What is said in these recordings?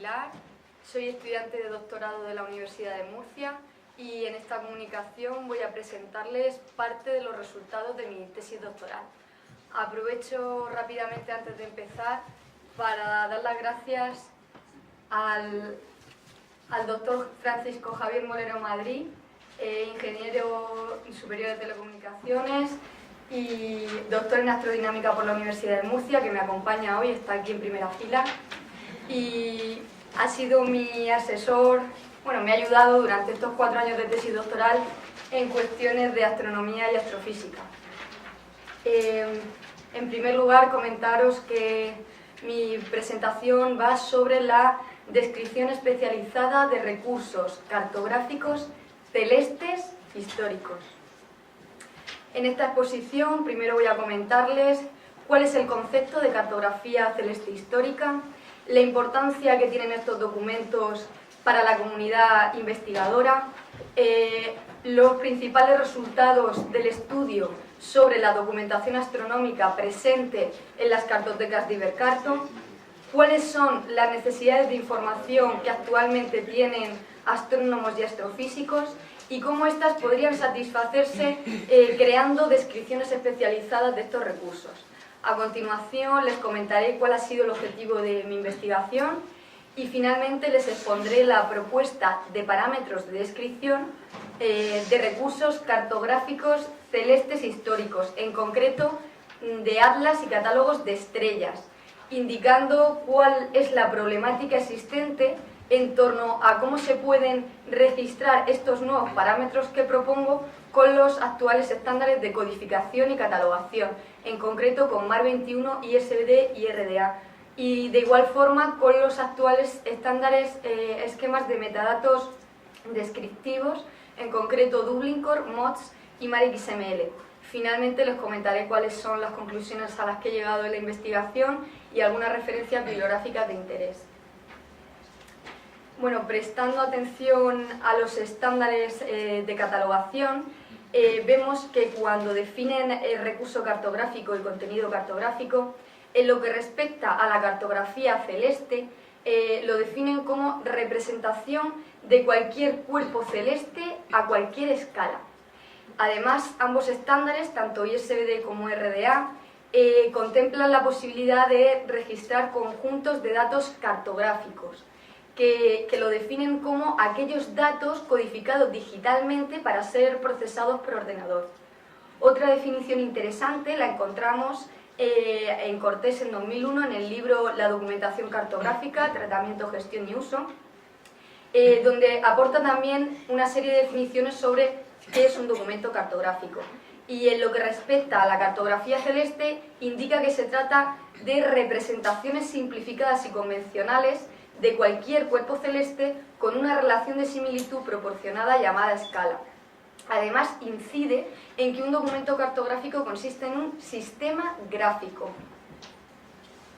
Pilar, soy estudiante de doctorado de la Universidad de Murcia y en esta comunicación voy a presentarles parte de los resultados de mi tesis doctoral. Aprovecho rápidamente antes de empezar para dar las gracias al doctor Francisco Javier Molero Madrid, ingeniero superior de telecomunicaciones y doctor en astrodinámica por la Universidad de Murcia, que me acompaña hoy, está aquí en primera fila y ha sido mi asesor, bueno, me ha ayudado durante estos 4 años de tesis doctoral en cuestiones de astronomía y astrofísica. En primer lugar, comentaros que mi presentación va sobre la descripción especializada de recursos cartográficos celestes históricos. En esta exposición primero voy a comentarles cuál es el concepto de cartografía celeste histórica, la importancia que tienen estos documentos para la comunidad investigadora, los principales resultados del estudio sobre la documentación astronómica presente en las cartotecas de Ibercarto, cuáles son las necesidades de información que actualmente tienen astrónomos y astrofísicos y cómo éstas podrían satisfacerse creando descripciones especializadas de estos recursos. A continuación les comentaré cuál ha sido el objetivo de mi investigación y finalmente les expondré la propuesta de parámetros de descripción de recursos cartográficos celestes históricos, en concreto de atlas y catálogos de estrellas, indicando cuál es la problemática existente en torno a cómo se pueden registrar estos nuevos parámetros que propongo con los actuales estándares de codificación y catalogación, en concreto con MAR 21, ISBD y RDA, y de igual forma con los actuales estándares esquemas de metadatos descriptivos, en concreto Dublin Core, MODS y MAR XML. Finalmente les comentaré cuáles son las conclusiones a las que he llegado en la investigación y algunas referencias bibliográficas de interés. Bueno, prestando atención a los estándares de catalogación, vemos que cuando definen el recurso cartográfico y contenido cartográfico, en lo que respecta a la cartografía celeste, lo definen como representación de cualquier cuerpo celeste a cualquier escala. Además, ambos estándares, tanto ISBD como RDA, contemplan la posibilidad de registrar conjuntos de datos cartográficos, que lo definen como aquellos datos codificados digitalmente para ser procesados por ordenador. Otra definición interesante la encontramos en Cortés en 2001 en el libro La documentación cartográfica, tratamiento, gestión y uso, donde aporta también una serie de definiciones sobre qué es un documento cartográfico. Y en lo que respecta a la cartografía celeste, indica que se trata de representaciones simplificadas y convencionales de cualquier cuerpo celeste con una relación de similitud proporcionada llamada escala. Además, incide en que un documento cartográfico consiste en un sistema gráfico.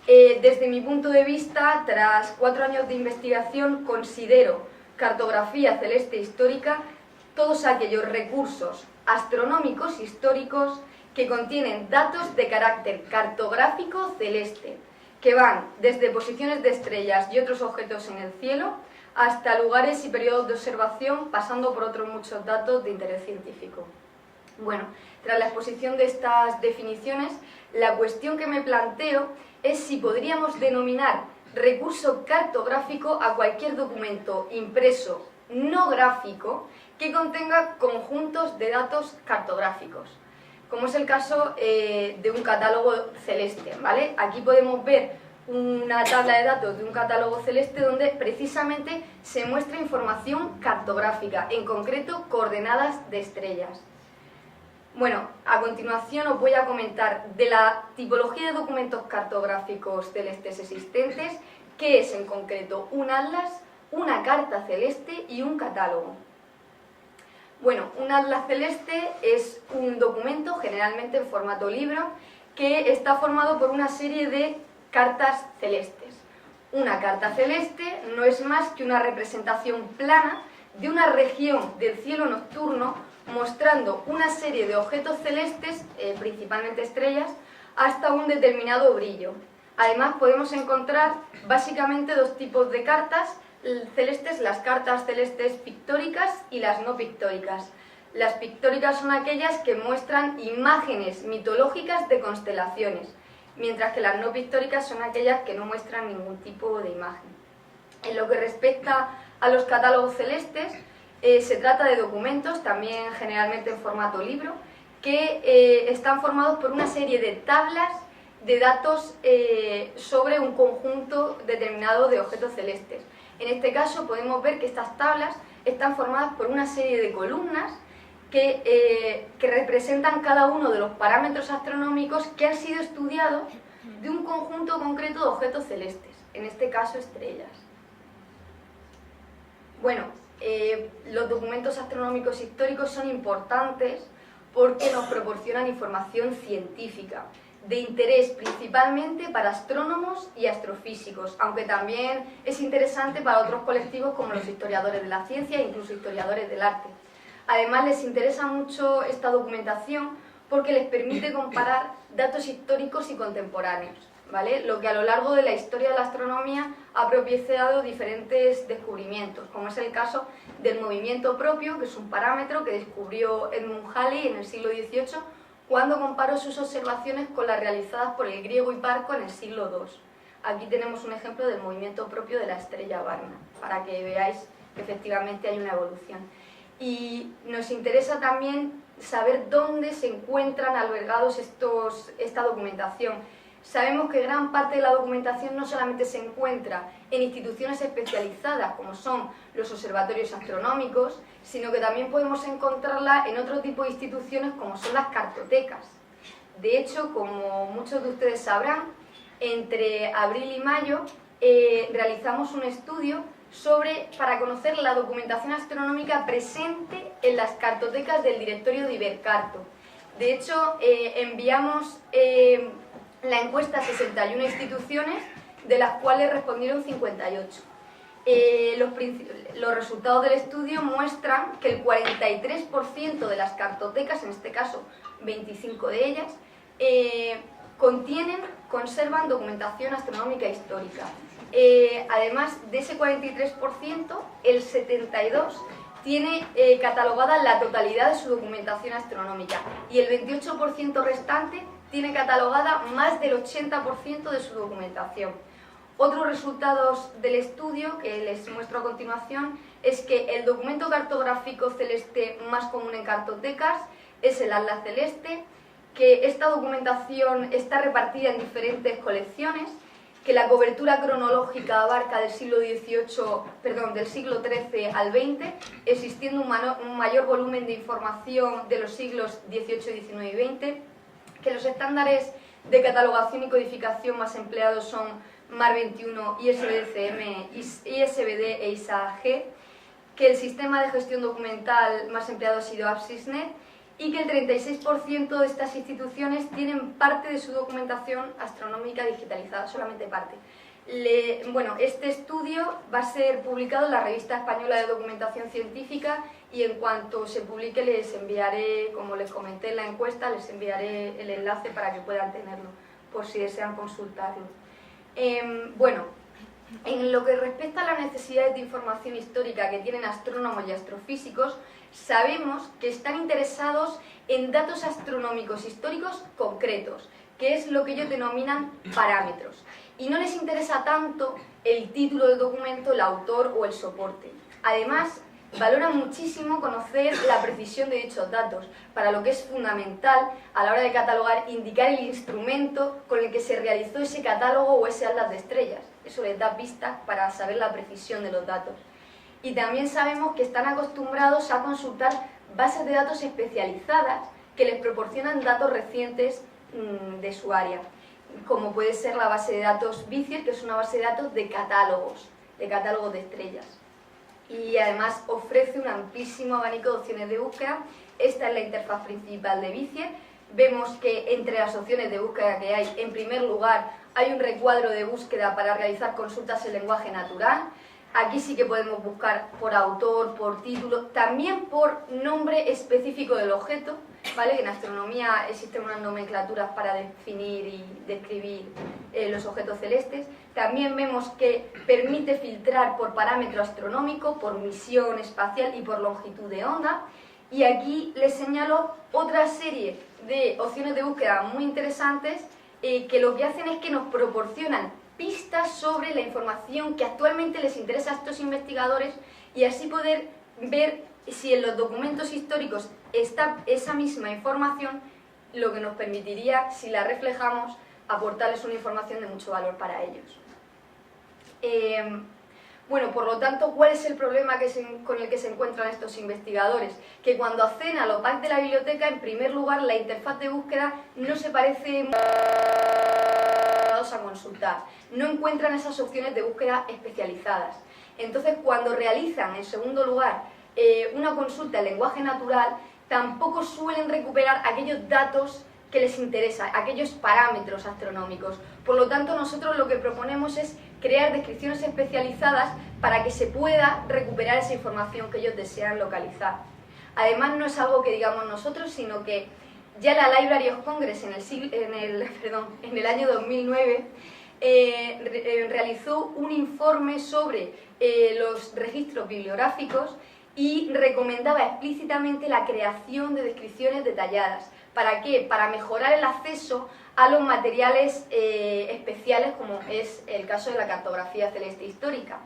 Desde mi punto de vista, tras 4 años de investigación, considero cartografía celeste histórica todos aquellos recursos astronómicos históricos que contienen datos de carácter cartográfico celeste, que van desde posiciones de estrellas y otros objetos en el cielo hasta lugares y periodos de observación, pasando por otros muchos datos de interés científico. Bueno, tras la exposición de estas definiciones, la cuestión que me planteo es si podríamos denominar recurso cartográfico a cualquier documento impreso no gráfico que contenga conjuntos de datos cartográficos, como es el caso de un catálogo celeste, ¿vale? Aquí podemos ver una tabla de datos de un catálogo celeste donde precisamente se muestra información cartográfica, en concreto coordenadas de estrellas. Bueno, a continuación os voy a comentar de la tipología de documentos cartográficos celestes existentes, qué es en concreto un atlas, una carta celeste y un catálogo. Bueno, un atlas celeste es un documento, generalmente en formato libro, que está formado por una serie de cartas celestes. Una carta celeste no es más que una representación plana de una región del cielo nocturno mostrando una serie de objetos celestes, principalmente estrellas, hasta un determinado brillo. Además podemos encontrar básicamente dos tipos de cartas celestes, las cartas celestes pictóricas y las no pictóricas. Las pictóricas son aquellas que muestran imágenes mitológicas de constelaciones, mientras que las no pictóricas son aquellas que no muestran ningún tipo de imagen. En lo que respecta a los catálogos celestes, se trata de documentos, también generalmente en formato libro, que están formados por una serie de tablas de datos sobre un conjunto determinado de objetos celestes. En este caso podemos ver que estas tablas están formadas por una serie de columnas que representan cada uno de los parámetros astronómicos que han sido estudiados de un conjunto concreto de objetos celestes, en este caso estrellas. Bueno, los documentos astronómicos históricos son importantes porque nos proporcionan información científica, de interés principalmente para astrónomos y astrofísicos, aunque también es interesante para otros colectivos como los historiadores de la ciencia e incluso historiadores del arte. Además, les interesa mucho esta documentación porque les permite comparar datos históricos y contemporáneos, ¿vale? Lo que a lo largo de la historia de la astronomía ha propiciado diferentes descubrimientos, como es el caso del movimiento propio, que es un parámetro que descubrió Edmund Halley en el siglo XVIII, cuando comparó sus observaciones con las realizadas por el griego Hiparco en el siglo II. Aquí tenemos un ejemplo del movimiento propio de la estrella Barnard, para que veáis que efectivamente hay una evolución. Y nos interesa también saber dónde se encuentran albergados esta documentación. Sabemos que gran parte de la documentación no solamente se encuentra en instituciones especializadas, como son los observatorios astronómicos, sino que también podemos encontrarla en otro tipo de instituciones, como son las cartotecas. De hecho, como muchos de ustedes sabrán, entre abril y mayo realizamos un estudio para conocer la documentación astronómica presente en las cartotecas del directorio de Ibercarto. De hecho, enviamos la encuesta a 61 instituciones, de las cuales respondieron 58. Los resultados del estudio muestran que el 43% de las cartotecas, en este caso 25 de ellas, conservan documentación astronómica histórica. Además de ese 43%, el 72% tiene catalogada la totalidad de su documentación astronómica y el 28% restante tiene catalogada más del 80% de su documentación. Otros resultados del estudio que les muestro a continuación es que el documento cartográfico celeste más común en cartotecas es el Atlas Celeste, que esta documentación está repartida en diferentes colecciones, que la cobertura cronológica abarca del siglo XIII al XX, existiendo un mayor volumen de información de los siglos XVIII, XIX y XX, que los estándares de catalogación y codificación más empleados son MAR 21, ISBD-CM, ISBD e ISA-G, que el sistema de gestión documental más empleado ha sido APSISNet y que el 36% de estas instituciones tienen parte de su documentación astronómica digitalizada, solamente parte. Este estudio va a ser publicado en la Revista Española de Documentación Científica y en cuanto se publique les enviaré, como les comenté en la encuesta, les enviaré el enlace para que puedan tenerlo, por si desean consultarlo. En lo que respecta a las necesidades de información histórica que tienen astrónomos y astrofísicos, sabemos que están interesados en datos astronómicos históricos concretos, que es lo que ellos denominan parámetros, y no les interesa tanto el título del documento, el autor o el soporte. Además, valoran muchísimo conocer la precisión de dichos datos, para lo que es fundamental a la hora de catalogar indicar el instrumento con el que se realizó ese catálogo o ese atlas de estrellas. Eso les da pistas para saber la precisión de los datos. Y también sabemos que están acostumbrados a consultar bases de datos especializadas que les proporcionan datos recientes de su área, como puede ser la base de datos Vizier, que es una base de datos de catálogos de estrellas. Y además ofrece un amplísimo abanico de opciones de búsqueda. Esta es la interfaz principal de Vizier. Vemos que entre las opciones de búsqueda que hay, en primer lugar, hay un recuadro de búsqueda para realizar consultas en lenguaje natural. Aquí sí que podemos buscar por autor, por título, también por nombre específico del objeto, ¿vale? En astronomía existen unas nomenclaturas para definir y describir los objetos celestes. También vemos que permite filtrar por parámetro astronómico, por misión espacial y por longitud de onda. Y aquí les señalo otra serie de opciones de búsqueda muy interesantes que lo que hacen es que nos proporcionan pistas sobre la información que actualmente les interesa a estos investigadores y así poder ver si en los documentos históricos está esa misma información, lo que nos permitiría, si la reflejamos, aportarles una información de mucho valor para ellos. Bueno, por lo tanto, ¿cuál es el problema con el que se encuentran estos investigadores? Que cuando acceden a los packs de la biblioteca, en primer lugar, la interfaz de búsqueda no se parece a consultar. No encuentran esas opciones de búsqueda especializadas. Entonces, cuando realizan, en segundo lugar, una consulta en lenguaje natural, tampoco suelen recuperar aquellos datos que les interesan, aquellos parámetros astronómicos. Por lo tanto, nosotros lo que proponemos es crear descripciones especializadas para que se pueda recuperar esa información que ellos desean localizar. Además, no es algo que digamos nosotros, sino que ya la Library of Congress en el año 2009 realizó un informe sobre los registros bibliográficos y recomendaba explícitamente la creación de descripciones detalladas. ¿Para qué? Para mejorar el acceso a los materiales especiales, como es el caso de la cartografía celeste histórica.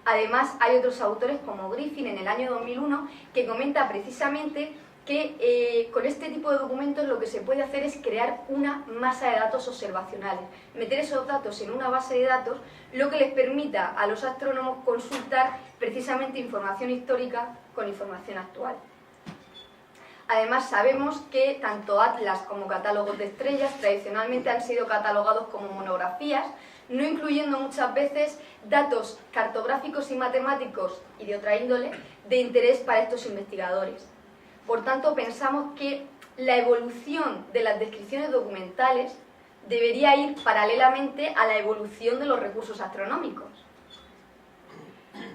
Además, hay otros autores como Griffin en el año 2001 que comenta precisamente que con este tipo de documentos lo que se puede hacer es crear una masa de datos observacionales, meter esos datos en una base de datos, lo que les permita a los astrónomos consultar precisamente información histórica con información actual. Además, sabemos que tanto atlas como catálogos de estrellas tradicionalmente han sido catalogados como monografías, no incluyendo muchas veces datos cartográficos y matemáticos y de otra índole de interés para estos investigadores. Por tanto, pensamos que la evolución de las descripciones documentales debería ir paralelamente a la evolución de los recursos astronómicos.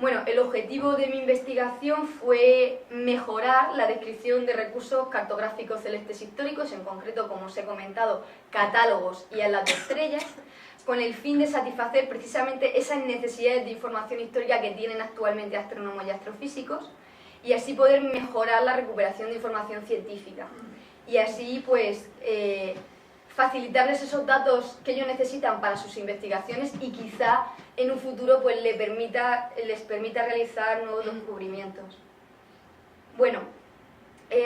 Bueno, el objetivo de mi investigación fue mejorar la descripción de recursos cartográficos celestes históricos, en concreto, como os he comentado, catálogos y atlas de estrellas, con el fin de satisfacer precisamente esas necesidades de información histórica que tienen actualmente astrónomos y astrofísicos, y así poder mejorar la recuperación de información científica. Y así, pues, facilitarles esos datos que ellos necesitan para sus investigaciones y quizá en un futuro pues, les permita realizar nuevos descubrimientos. Bueno,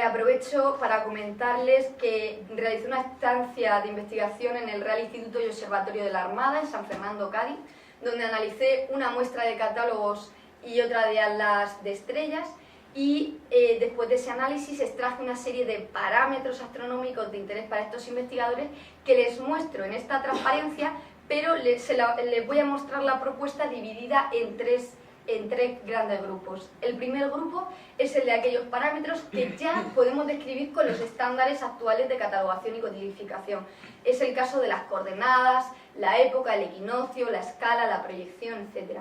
aprovecho para comentarles que realicé una estancia de investigación en el Real Instituto y Observatorio de la Armada en San Fernando, Cádiz, donde analicé una muestra de catálogos y otra de atlas de estrellas, y después de ese análisis extraje una serie de parámetros astronómicos de interés para estos investigadores que les muestro en esta transparencia, pero les voy a mostrar la propuesta dividida en tres grandes grupos. El primer grupo es el de aquellos parámetros que ya podemos describir con los estándares actuales de catalogación y codificación. Es el caso de las coordenadas, la época, el equinoccio, la escala, la proyección, etc.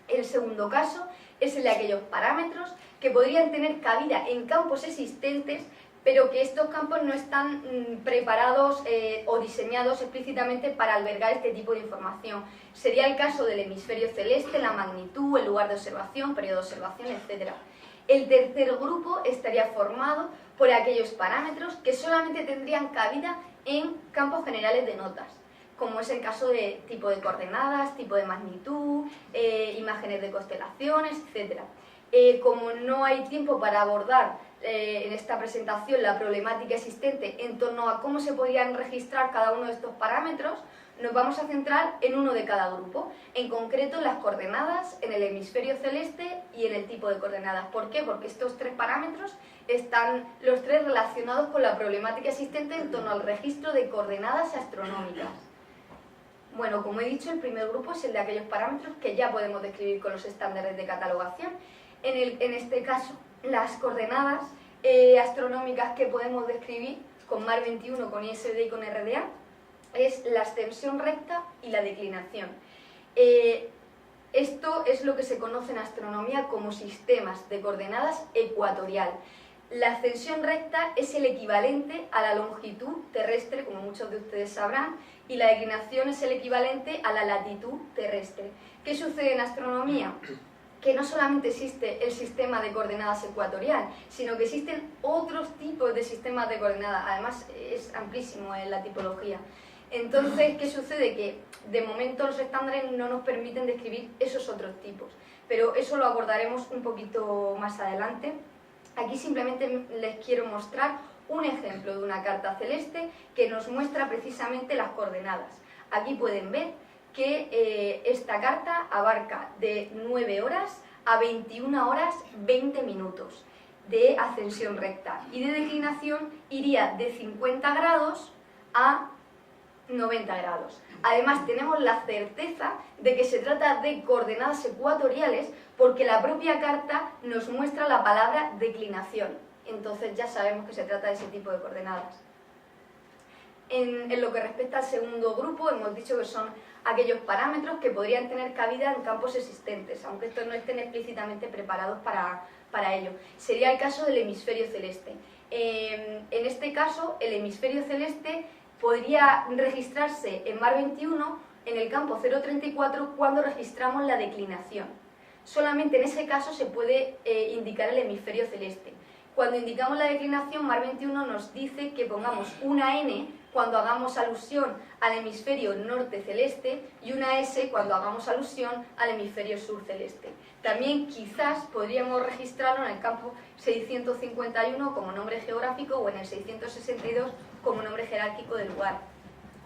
El segundo caso es el de aquellos parámetros que podrían tener cabida en campos existentes, pero que estos campos no están preparados o diseñados explícitamente para albergar este tipo de información. Sería el caso del hemisferio celeste, la magnitud, el lugar de observación, periodo de observación, etc. El tercer grupo estaría formado por aquellos parámetros que solamente tendrían cabida en campos generales de notas, como es el caso de tipo de coordenadas, tipo de magnitud, imágenes de constelaciones, etc. Como no hay tiempo para abordar en esta presentación la problemática existente en torno a cómo se podrían registrar cada uno de estos parámetros, nos vamos a centrar en uno de cada grupo, en concreto en las coordenadas, en el hemisferio celeste y en el tipo de coordenadas. ¿Por qué? Porque estos tres parámetros están los tres relacionados con la problemática existente en torno al registro de coordenadas astronómicas. Bueno, como he dicho, el primer grupo es el de aquellos parámetros que ya podemos describir con los estándares de catalogación. En este caso, las coordenadas astronómicas que podemos describir con MAR 21, con ISD y con RDA es la ascensión recta y la declinación. Esto es lo que se conoce en astronomía como sistemas de coordenadas ecuatorial. La ascensión recta es el equivalente a la longitud terrestre, como muchos de ustedes sabrán, y la declinación es el equivalente a la latitud terrestre. ¿Qué sucede en astronomía? Que no solamente existe el sistema de coordenadas ecuatorial, sino que existen otros tipos de sistemas de coordenadas. Además, es amplísimo en la tipología. Entonces, ¿qué sucede? Que de momento los estándares no nos permiten describir esos otros tipos, pero eso lo abordaremos un poquito más adelante. Aquí simplemente les quiero mostrar un ejemplo de una carta celeste que nos muestra precisamente las coordenadas. Aquí pueden ver que esta carta abarca de 9 horas a 21 horas 20 minutos de ascensión recta, y de declinación iría de 50 grados a 90 grados. Además, tenemos la certeza de que se trata de coordenadas ecuatoriales porque la propia carta nos muestra la palabra declinación. Entonces ya sabemos que se trata de ese tipo de coordenadas. En lo que respecta al segundo grupo, hemos dicho que son aquellos parámetros que podrían tener cabida en campos existentes, aunque estos no estén explícitamente preparados para ello. Sería el caso del hemisferio celeste. En este caso, el hemisferio celeste podría registrarse en Mar 21 en el campo 034 cuando registramos la declinación. Solamente en ese caso se puede indicar el hemisferio celeste. Cuando indicamos la declinación, Mar 21 nos dice que pongamos una N cuando hagamos alusión al hemisferio norte celeste y una S cuando hagamos alusión al hemisferio sur celeste. También quizás podríamos registrarlo en el campo 651 como nombre geográfico o en el 662 como nombre jerárquico del lugar.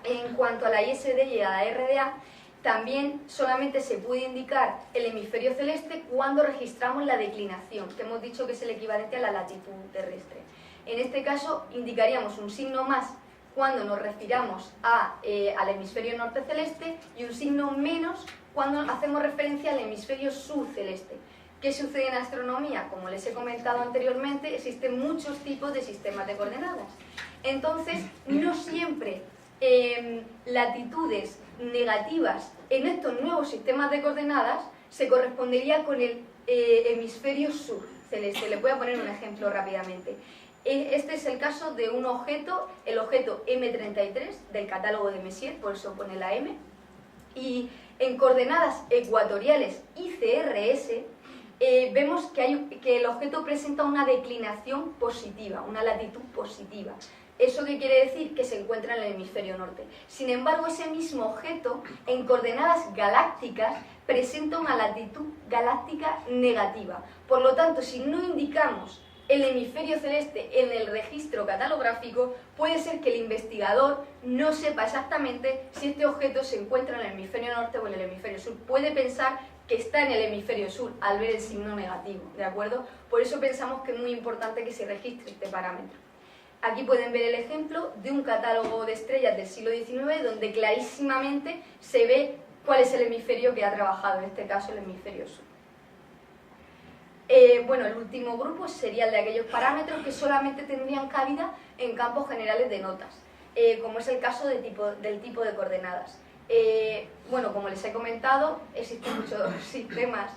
En cuanto a la ISD y a la RDA, también solamente se puede indicar el hemisferio celeste cuando registramos la declinación, que hemos dicho que es el equivalente a la latitud terrestre. En este caso indicaríamos un signo más cuando nos refiramos al hemisferio norte celeste y un signo menos cuando hacemos referencia al hemisferio sur celeste. ¿Qué sucede en astronomía? Como les he comentado anteriormente, existen muchos tipos de sistemas de coordenadas. Entonces, no siempre latitudes negativas en estos nuevos sistemas de coordenadas se correspondería con el hemisferio sur celeste. Les voy a poner un ejemplo rápidamente. Este es el caso de un objeto, el objeto M33 del catálogo de Messier, por eso pone la M, y en coordenadas ecuatoriales ICRS vemos que el objeto presenta una declinación positiva, una latitud positiva. ¿Eso qué quiere decir? Que se encuentra en el hemisferio norte. Sin embargo, ese mismo objeto, en coordenadas galácticas, presenta una latitud galáctica negativa. Por lo tanto, si no indicamos el hemisferio celeste en el registro catalográfico, puede ser que el investigador no sepa exactamente si este objeto se encuentra en el hemisferio norte o en el hemisferio sur. Puede pensar que está en el hemisferio sur al ver el signo negativo, ¿de acuerdo? Por eso pensamos que es muy importante que se registre este parámetro. Aquí pueden ver el ejemplo de un catálogo de estrellas del siglo XIX donde clarísimamente se ve cuál es el hemisferio que ha trabajado, en este caso el hemisferio sur. Bueno, el último grupo sería el de aquellos parámetros que solamente tendrían cabida en campos generales de notas, como es el caso del tipo de coordenadas. Bueno, como les he comentado, existen muchos sistemas,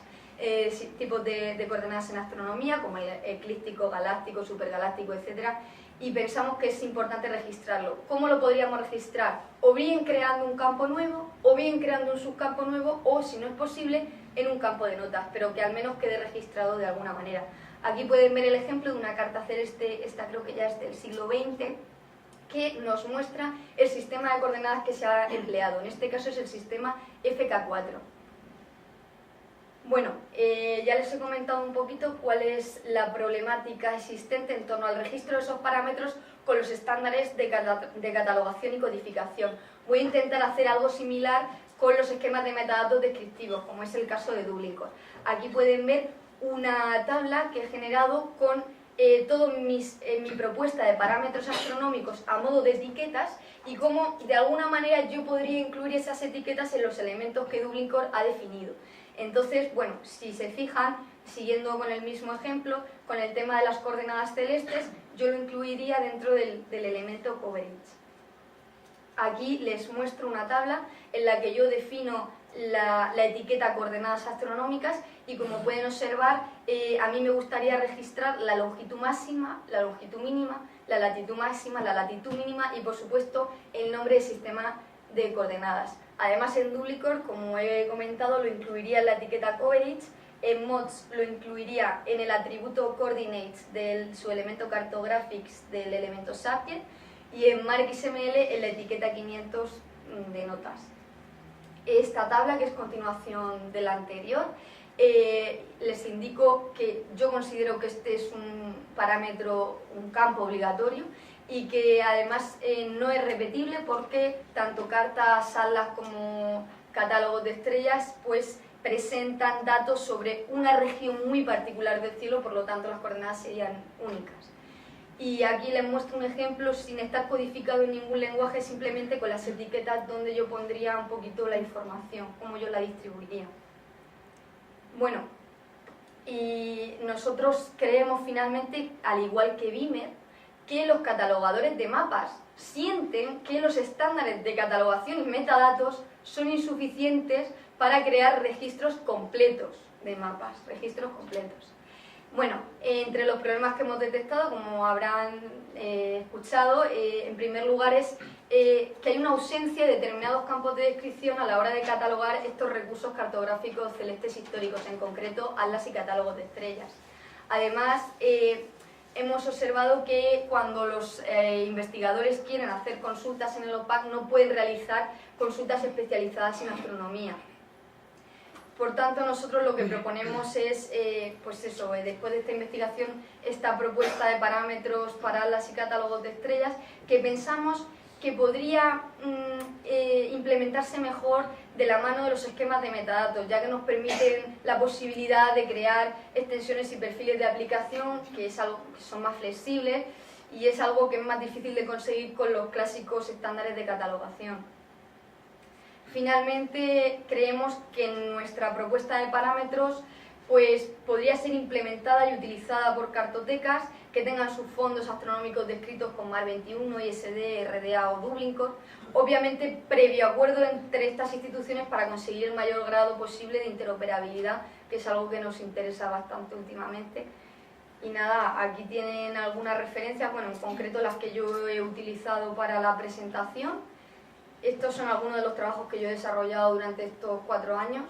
tipos de coordenadas en astronomía, como el eclíptico, galáctico, supergaláctico, etc. Y pensamos que es importante registrarlo. ¿Cómo lo podríamos registrar? O bien creando un campo nuevo, o bien creando un subcampo nuevo, o si no es posible, en un campo de notas, pero que al menos quede registrado de alguna manera. Aquí pueden ver el ejemplo de una carta celeste, esta creo que ya es del siglo XX, que nos muestra el sistema de coordenadas que se ha empleado. En este caso es el sistema FK4. Bueno, ya les he comentado un poquito cuál es la problemática existente en torno al registro de esos parámetros con los estándares de catalogación y codificación. Voy a intentar hacer algo similar con los esquemas de metadatos descriptivos, como es el caso de Dublin Core. Aquí pueden ver una tabla que he generado con toda mi propuesta de parámetros astronómicos a modo de etiquetas y cómo de alguna manera yo podría incluir esas etiquetas en los elementos que Dublin Core ha definido. Entonces, bueno, si se fijan, siguiendo con el mismo ejemplo, con el tema de las coordenadas celestes, yo lo incluiría dentro del elemento coverage. Aquí les muestro una tabla en la que yo defino la etiqueta coordenadas astronómicas y, como pueden observar, a mí me gustaría registrar la longitud máxima, la longitud mínima, la latitud máxima, la latitud mínima y, por supuesto, el nombre del sistema de coordenadas. Además, en Duplicor, como he comentado, lo incluiría en la etiqueta coverage, en mods lo incluiría en el atributo coordinates de su elemento cartographics del elemento subject y en markxml en la etiqueta 500 de notas. Esta tabla, que es continuación de la anterior, les indico que yo considero que este es un parámetro, un campo obligatorio y que además no es repetible porque tanto cartas, atlas como catálogos de estrellas pues presentan datos sobre una región muy particular del cielo, por lo tanto las coordenadas serían únicas. Y aquí les muestro un ejemplo sin estar codificado en ningún lenguaje, simplemente con las etiquetas donde yo pondría un poquito la información, cómo yo la distribuiría. Bueno, y nosotros creemos finalmente, al igual que Beamer, que los catalogadores de mapas sienten que los estándares de catalogación y metadatos son insuficientes para crear registros completos de mapas, registros completos. Bueno, entre los problemas que hemos detectado, como habrán escuchado, en primer lugar es que hay una ausencia de determinados campos de descripción a la hora de catalogar estos recursos cartográficos celestes históricos, en concreto atlas y catálogos de estrellas. Además, hemos observado que cuando los investigadores quieren hacer consultas en el OPAC no pueden realizar consultas especializadas en astronomía. Por tanto, nosotros lo que proponemos es, pues eso, después de esta investigación, esta propuesta de parámetros para atlas y catálogos de estrellas, que pensamos que podría implementarse mejor de la mano de los esquemas de metadatos, ya que nos permiten la posibilidad de crear extensiones y perfiles de aplicación, que es algo que son más flexibles y es algo que es más difícil de conseguir con los clásicos estándares de catalogación. Finalmente, creemos que nuestra propuesta de parámetros pues, podría ser implementada y utilizada por cartotecas que tengan sus fondos astronómicos descritos con MAR 21, ISD, RDA o Duplicor, obviamente previo acuerdo entre estas instituciones para conseguir el mayor grado posible de interoperabilidad, que es algo que nos interesa bastante últimamente. Y nada, aquí tienen algunas referencias, bueno, en concreto las que yo he utilizado para la presentación. Estos son algunos de los trabajos que yo he desarrollado durante estos 4 años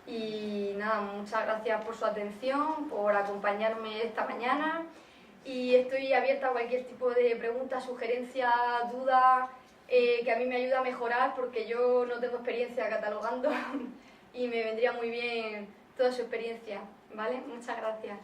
y nada, muchas gracias por su atención, por acompañarme esta mañana y estoy abierta a cualquier tipo de pregunta, sugerencia, duda, que a mí me ayuda a mejorar porque yo no tengo experiencia catalogando y me vendría muy bien toda su experiencia, ¿vale? Muchas gracias.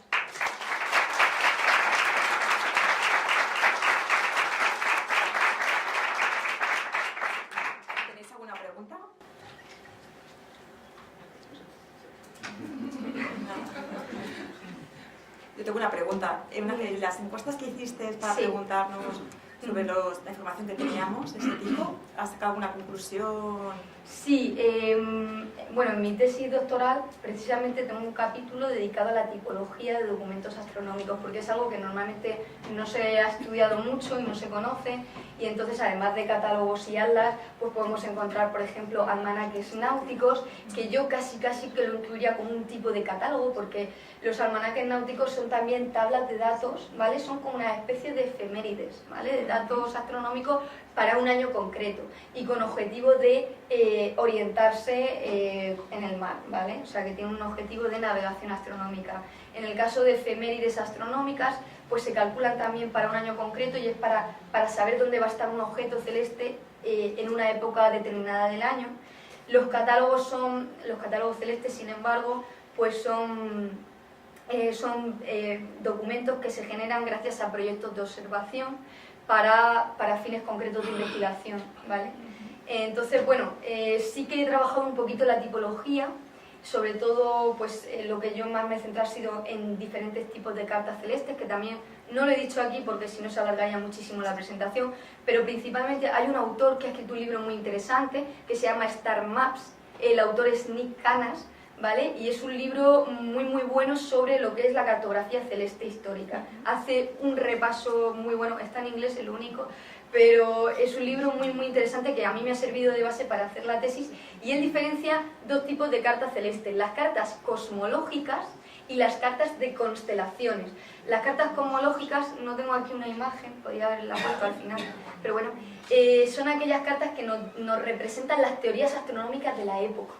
Yo tengo una pregunta. En una de las encuestas que hiciste para preguntarnos sobre la información que teníamos, ese tipo, ¿has sacado alguna conclusión? Sí, bueno, en mi tesis doctoral precisamente tengo un capítulo dedicado a la tipología de documentos astronómicos, porque es algo que normalmente no se ha estudiado mucho y no se conoce, y entonces además de catálogos y atlas, pues podemos encontrar, por ejemplo, almanaques náuticos, que yo casi que lo incluiría como un tipo de catálogo, porque los almanaques náuticos son también tablas de datos, ¿vale? Son como una especie de efemérides, ¿vale? De datos astronómicos para un año concreto y con objetivo de orientarse en el mar, ¿vale? O sea, que tiene un objetivo de navegación astronómica. En el caso de efemérides astronómicas, pues se calculan también para un año concreto y es para saber dónde va a estar un objeto celeste en una época determinada del año. Los catálogos celestes, sin embargo, pues son documentos que se generan gracias a proyectos de observación para fines concretos de investigación, ¿vale? Entonces, bueno, sí que he trabajado un poquito la tipología, sobre todo pues lo que yo más me he centrado ha sido en diferentes tipos de cartas celestes, que también no lo he dicho aquí porque si no se alargaría muchísimo la presentación, pero principalmente hay un autor que ha escrito un libro muy interesante que se llama Star Maps, el autor es Nick Canas, ¿vale? Y es un libro muy muy bueno sobre lo que es la cartografía celeste histórica. Hace un repaso muy bueno, está en inglés, es lo único, pero es un libro muy muy interesante que a mí me ha servido de base para hacer la tesis, y él diferencia dos tipos de cartas celestes: las cartas cosmológicas y las cartas de constelaciones. Las cartas cosmológicas, no tengo aquí una imagen, podría haberla puesto al final, pero bueno, son aquellas cartas que nos representan las teorías astronómicas de la época.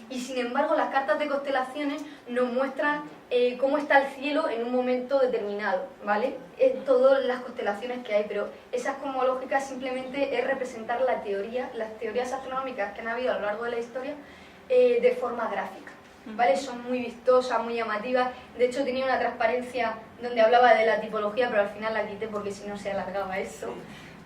Y sin embargo, las cartas de constelaciones nos muestran cómo está el cielo en un momento determinado, ¿vale? Es todas las constelaciones que hay, pero esas cosmológicas simplemente es representar la teoría, las teorías astronómicas que han habido a lo largo de la historia de forma gráfica, ¿vale? Son muy vistosas, muy llamativas. De hecho, tenía una transparencia donde hablaba de la tipología, pero al final la quité porque si no se alargaba eso.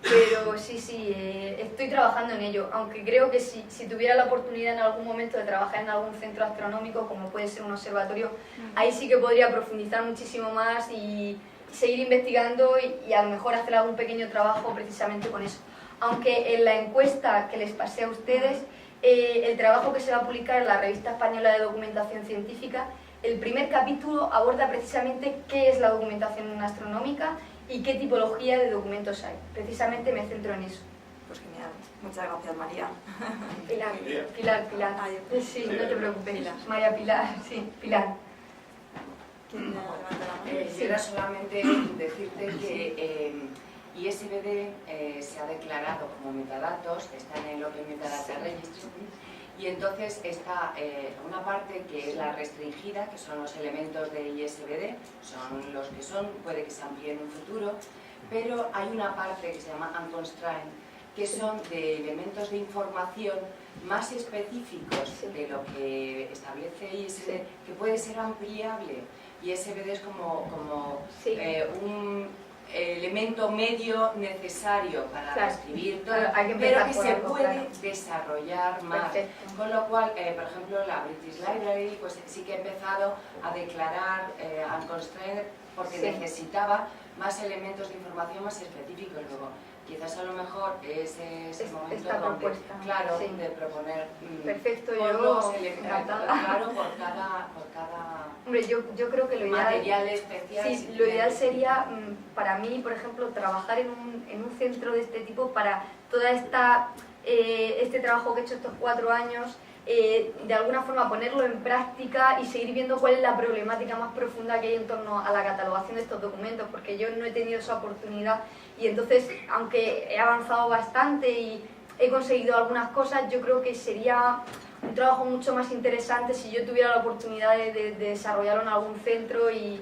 Pero sí, estoy trabajando en ello, aunque creo que si tuviera la oportunidad en algún momento de trabajar en algún centro astronómico, como puede ser un observatorio, ahí sí que podría profundizar muchísimo más y seguir investigando y a lo mejor hacer algún pequeño trabajo precisamente con eso. Aunque en la encuesta que les pasé a ustedes, el trabajo que se va a publicar en la Revista Española de Documentación Científica, el primer capítulo aborda precisamente qué es la documentación astronómica y qué tipología de documentos hay. Precisamente me centro en eso. Pues genial. Muchas gracias, María. Pilar. Sí, no te preocupes. Pilar. María Pilar, sí, Pilar. ¿Quién levanta la mano? Yo era solamente decirte que ISBD se ha declarado como metadatos, está en el Open Metadata Registry, y entonces está una parte que es la restringida, que son los elementos de ISBD, son los que son, puede que se amplíe en un futuro, pero hay una parte que se llama unconstrained, que son de elementos de información más específicos de lo que establece ISBD, que puede ser ampliable. ISBD es como un elemento medio necesario para describir todo, pero que se puede desarrollar más. Perfecto. Con lo cual, por ejemplo, la British Library pues, sí que ha empezado a declarar unconstrained porque necesitaba más elementos de información más específicos. Luego, quizás a lo mejor ese momento donde, claro, de proponer los elementos, claro, por cada Hombre, yo creo que lo ideal, material especial. Sí, lo ideal sería, para mí, por ejemplo, trabajar en un centro de este tipo para toda este trabajo que he hecho estos 4 años, de alguna forma ponerlo en práctica y seguir viendo cuál es la problemática más profunda que hay en torno a la catalogación de estos documentos, porque yo no he tenido esa oportunidad y entonces, aunque he avanzado bastante y he conseguido algunas cosas, yo creo que sería un trabajo mucho más interesante si yo tuviera la oportunidad de desarrollarlo en algún centro y...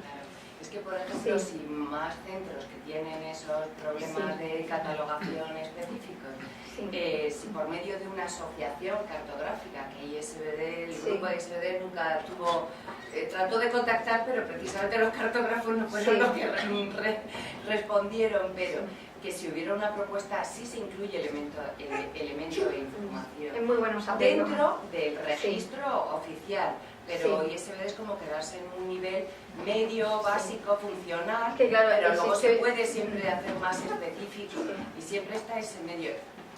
Es que, por ejemplo, si más centros que tienen esos problemas de catalogación específicos, si por medio de una asociación cartográfica, que ISBD, el grupo de ISBD nunca tuvo, trató de contactar, pero precisamente los cartógrafos no fueron los que respondieron, pero que si hubiera una propuesta, sí se incluye elemento de información. Es muy bueno saberlo. Dentro del registro oficial, pero ISBD es como quedarse en un nivel medio, básico, funcional, que claro, pero luego se puede siempre hacer más específico y siempre está ese medio.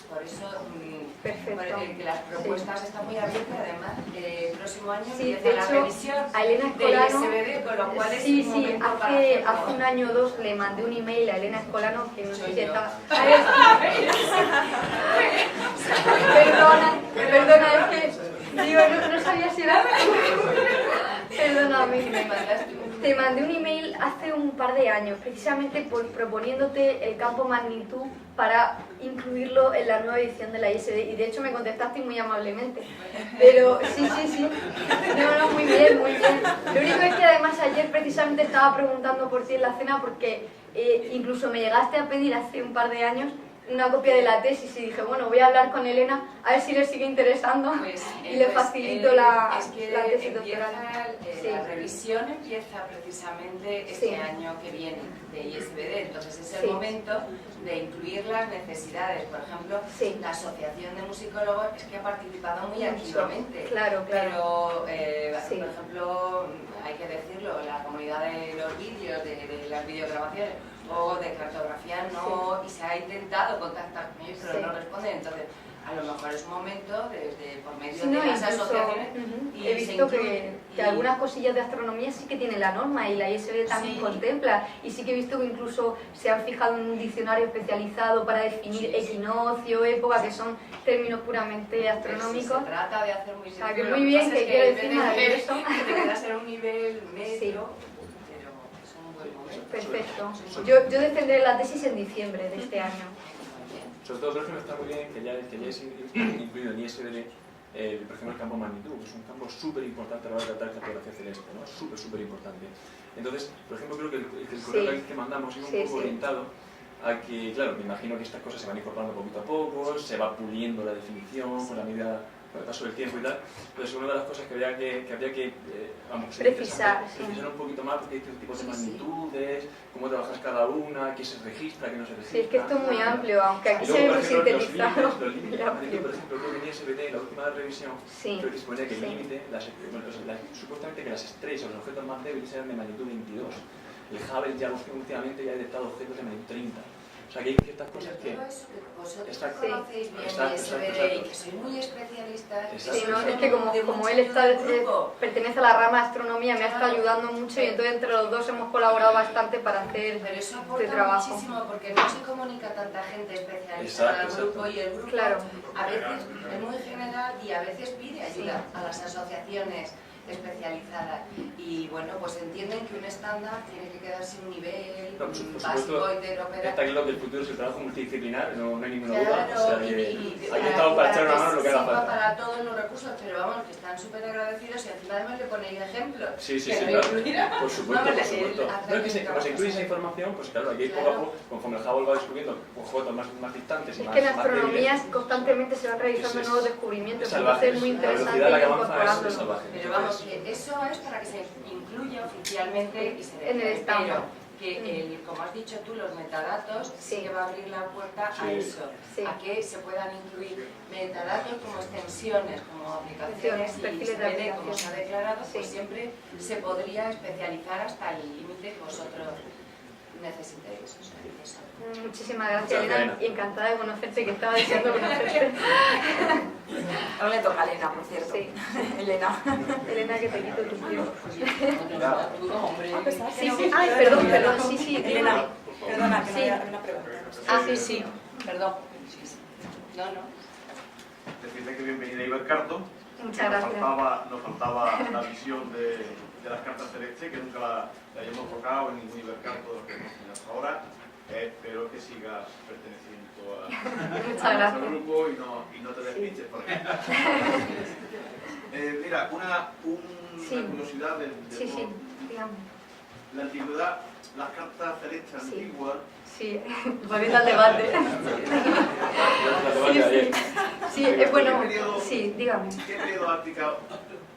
Por eso que las propuestas están muy abiertas, además el próximo año empieza la revisión de ISBD, con lo cual es un momento para hacerlo. Hace un año o 2 le mandé un email a Elena Escolano, que no sé si está... Perdona, es que digo, no sabía si era... Perdóname. Me mandaste Te mandé un email hace un par de años, precisamente proponiéndote el campo magnitud para incluirlo en la nueva edición de la ISBD, y de hecho me contestaste muy amablemente. Pero sí. No, muy bien. Lo único es que además ayer precisamente estaba preguntando por ti en la cena porque incluso me llegaste a pedir hace un par de años una copia de la tesis y dije, bueno, voy a hablar con Elena a ver si le sigue interesando y le facilito la tesis doctoral. La revisión empieza precisamente este año que viene de ISBD, entonces es el momento de incluir las necesidades. Por ejemplo, la Asociación de Musicólogos es que ha participado muy activamente, claro. Pero, por ejemplo, hay que decirlo, la comunidad de los vídeos, de las videograbaciones o de cartografía no, y se ha intentado contactar con ellos, pero no responden. Entonces, a lo mejor es un momento, desde por medio Sí, no, de las incluso, asociaciones, y he se visto incluye, que algunas cosillas de astronomía sí que tiene la norma y la ISB también Sí. contempla, y sí que he visto que incluso se han fijado en un diccionario especializado para definir Sí, sí. equinoccio, época, que son términos puramente astronómicos. Se trata de hacer muy O sea, sencillo, que lo muy bien, pasa que es quiero en decir vez de maravilloso. que te quedas en un nivel medio, Sí. pero es un buen momento. Perfecto. Yo defenderé la tesis en diciembre de este año. Muy bien. Sobre todo, creo que está muy bien que ya es incluido en ISBD, por ejemplo, el campo magnitud, que es un campo súper importante a la hora de tratar cartografía celeste, ¿no? Súper importante. Entonces, por ejemplo, creo que el correo que mandamos iba un poco orientado a que, claro, me imagino que estas cosas se van incorporando poquito a poco, se va puliendo la definición con la medida, con el paso del tiempo y tal. Entonces, una de las cosas que habría que Precisar un poquito más, porque hay este tipo de magnitudes, cómo trabajas cada una, qué se registra, qué no se registra. Sí, es que esto es muy amplio, aunque aquí Y se luego, ve por muy ejemplo, sintetizado. los límites de magnitud, por ejemplo, creo que en ISBD, en la última revisión, creo que se ponía que el límite, supuestamente que las estrellas o los objetos más débiles eran de magnitud 22. El Hubble ya últimamente ya ha detectado objetos de magnitud 30. O sea, que hay ciertas cosas que... Todo eso que vosotros Exacto. conocéis bien ISBD y que sois muy especialistas. Sí, no, es que como él pertenece a la rama de astronomía, me ha estado ayudando mucho y entonces entre los dos hemos colaborado bastante para hacer Pero eso este aporta trabajo. muchísimo porque no se comunica tanta gente especialista al grupo y el grupo a veces es muy general y a veces pide ayuda a las asociaciones especializadas y bueno, pues entienden que un estándar tiene que quedarse un nivel básico interoperativo. Está claro que el futuro es el trabajo multidisciplinar, no hay ninguna Claro, duda. O sea, que aquí estamos para echar una mano lo que haga sirva falta. para todos los recursos, pero vamos, que están súper agradecidos y encima además le ponéis ejemplos. Sí, que claro. incluirá. Por supuesto, Vamos, por supuesto. No, es que como se incluye esa sí. información, pues claro, aquí poco a poco, conforme el Hubble va descubriendo objetos más distantes y Es más que en más astronomía débiles, constantemente se van realizando es nuevos descubrimientos, salvaje, entonces es muy la interesante velocidad a la ir que avanza es incorporándolo. salvaje. Pero vamos, que eso es para que se incluya oficialmente y se En el declare, estándar. pero que como has dicho tú, los metadatos sí que va a abrir la puerta a Sí. eso, Sí. a que se puedan incluir metadatos como extensiones, como aplicaciones y perfiles de ISBD, como aplicación. se ha declarado, pues Sí. siempre se podría especializar hasta el límite que vosotros necesitéis. O sea, que eso. Muchísimas gracias, Muchas Elena, gracias. y encantada de conocerte, que estaba deseando conocerte. Ahora le toca a Elena, por cierto. Sí. Elena. Elena, que te quito tu tiempo. Sí, Sí, ay, perdón, sí, Elena, perdona, que Sí. no había una pregunta. Sí, perdón. No. Decirle que bienvenida a Ibercarto. Muchas gracias. Nos faltaba la visión de las cartas celestes, que nunca la hayamos tocado en ningún Ibercarto de los que hemos tenido hasta ahora. Espero que sigas perteneciendo a nuestro grupo y no te despistes por aquí. Mira, una curiosidad del Sí, digamos. la antigüedad, las cartas celestes antiguas. Sí, volviendo al debate. Sí, es bueno. Sí, dígame. ¿Qué periodo ha aplicado?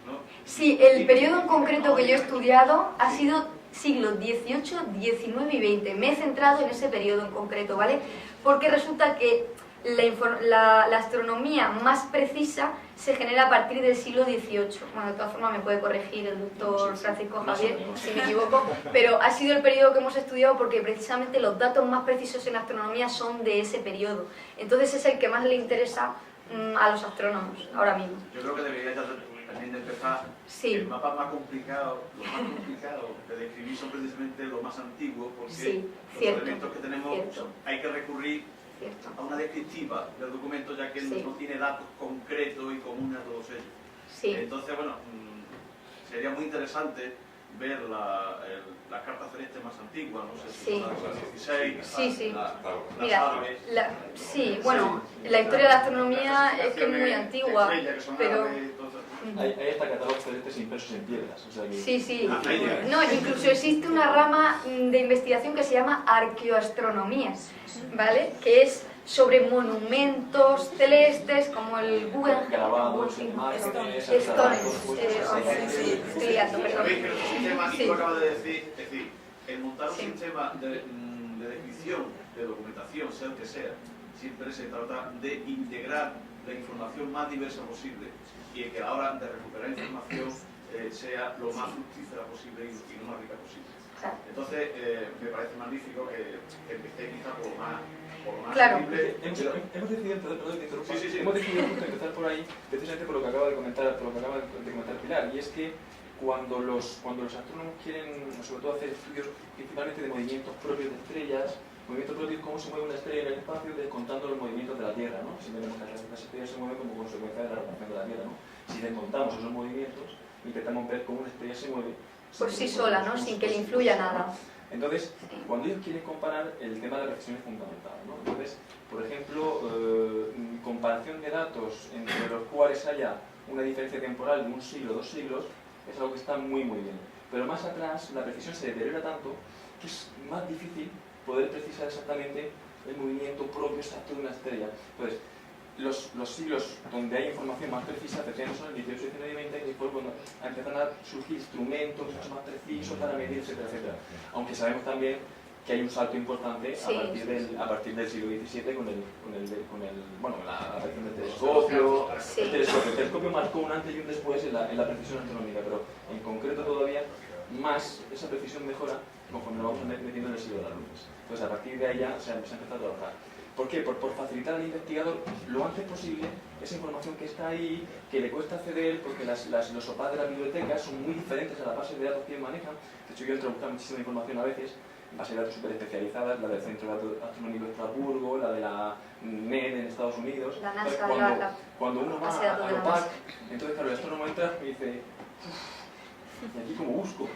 ¿No? Sí, el periodo en concreto que yo he estudiado ha sido siglos XVIII, XIX y XX. Me he centrado en ese periodo en concreto, ¿vale? Porque resulta que la astronomía más precisa se genera a partir del siglo XVIII. Bueno, de todas formas me puede corregir el doctor Francisco Javier si me equivoco, pero ha sido el periodo que hemos estudiado porque precisamente los datos más precisos en astronomía son de ese periodo. Entonces es el que más le interesa a los astrónomos ahora mismo. Yo creo que debería también de empezar. Sí. El mapa más complicado, lo más complicado de describir son precisamente los más antiguos, porque Sí, los cierto, elementos que tenemos cierto. hay que recurrir Cierto. a una descriptiva del documento, ya que Sí. no tiene datos concretos y comunes a todos ellos. Sí. Entonces, bueno, sería muy interesante ver las cartas celestes más antiguas, no sé si Sí. son las 16, Sí. las Mira, aves. sí, bueno, la historia de la astronomía es que es muy antigua, pero... Hay hasta catálogos celestes impresos en piedras. O sea que... Sí. No, incluso existe una rama de investigación que se llama arqueoastronomía, ¿vale? Que es sobre monumentos celestes como el Grabados, imágenes, Sabéis que nuestro sistema, y tú acabas de decir, es decir, el montar un sistema de descripción, de documentación, sea el que sea, siempre se trata de integrar la información más diversa posible y que a la hora de recuperar información sea lo más fructífera posible y lo más rica posible. Claro. Entonces, me parece magnífico que empecé quizá por lo más Claro. simple. Hemos decidido, perdón, te interrumpa, Sí. hemos decidido justo empezar por ahí, precisamente por lo que acaba de comentar, Pilar, y es que cuando los astrónomos quieren, sobre todo, hacer estudios principalmente de movimientos propios de estrellas, movimientos propios, cómo se mueve una estrella en el espacio, descontando los movimientos de la Tierra, ¿no? Si vemos que las estrellas se mueven como consecuencia de la rotación de la Tierra, ¿no? Si descontamos esos movimientos, intentamos ver cómo una estrella se mueve Por sí sola, ¿no? Sin que le influya nada. Entonces, cuando ellos quieren comparar, el tema de la precisión es fundamental, ¿no? Entonces, por ejemplo, comparación de datos entre los cuales haya una diferencia temporal de un siglo, 2 siglos, es algo que está muy bien. Pero más atrás, la precisión se deteriora tanto que es más difícil poder precisar exactamente el movimiento propio exacto de una estrella. Entonces, los siglos donde hay información más precisa, efectivamente son el 18, 19 y 20, y después empiezan a surgir instrumentos mucho más precisos para medir, etcétera. Aunque sabemos también que hay un salto importante a partir del siglo XVII con la aparición del telescopio. Sí. El telescopio marcó un antes y un después en la precisión astronómica, pero en concreto todavía más esa precisión mejora conforme lo vamos metiendo en el siglo de las luces. Entonces, a partir de ahí ya se empieza a trabajar. ¿Por qué? Por facilitar al investigador lo antes posible esa información que está ahí, que le cuesta acceder, porque los OPAD de las bibliotecas son muy diferentes a la base de datos que manejan. De hecho, yo entro a buscar muchísima información a veces, bases de datos súper especializadas, la del Centro de Datos Astronómico de Estrasburgo, la de la NED en Estados Unidos. La NASA, cuando uno va a OPAD, entonces claro, el astrónomo entra y dice... ¿Y aquí cómo busco?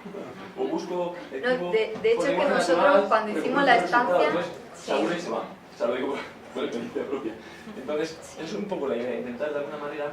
O busco... No, de hecho es que nosotros cuando hicimos la estancia... Saúl y se va. O sea, lo digo por experiencia propia. Entonces, eso es un poco la idea, intentar de alguna manera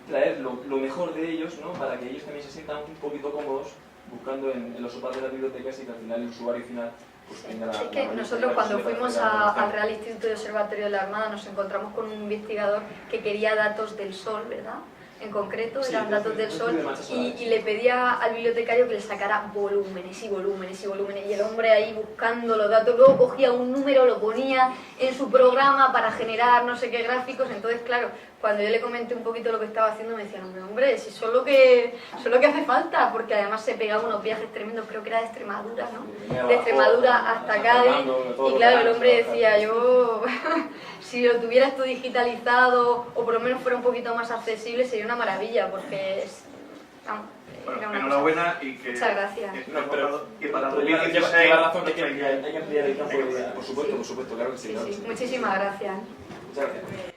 traer lo mejor de ellos, ¿no? Para que ellos también se sientan un poquito cómodos buscando en los sopas de las bibliotecas y que al final el usuario final pues tenga la... Es que nosotros cuando fuimos al Real Instituto de Observatorio de la Armada nos encontramos con un investigador que quería datos del Sol, ¿verdad? En concreto eran datos del Sol y le pedía al bibliotecario que le sacara volúmenes y volúmenes y volúmenes y el hombre ahí buscando los datos, luego cogía un número, lo ponía en su programa para generar no sé qué gráficos. Entonces claro, cuando yo le comenté un poquito lo que estaba haciendo me decían, hombre, si eso es lo que hace falta, porque además se pegaba unos viajes tremendos, creo que era de Extremadura, ¿no? De Extremadura hasta Cádiz, y claro, el hombre decía, yo si lo tuviera esto digitalizado o por lo menos fuera un poquito más accesible sería una maravilla, porque es... Bueno, enhorabuena y que... Muchas gracias. Que para Lleva 2016... razón que hay que ampliar el campo de... Por supuesto, claro que sí. Sí, muchísimas gracias. Muchas gracias.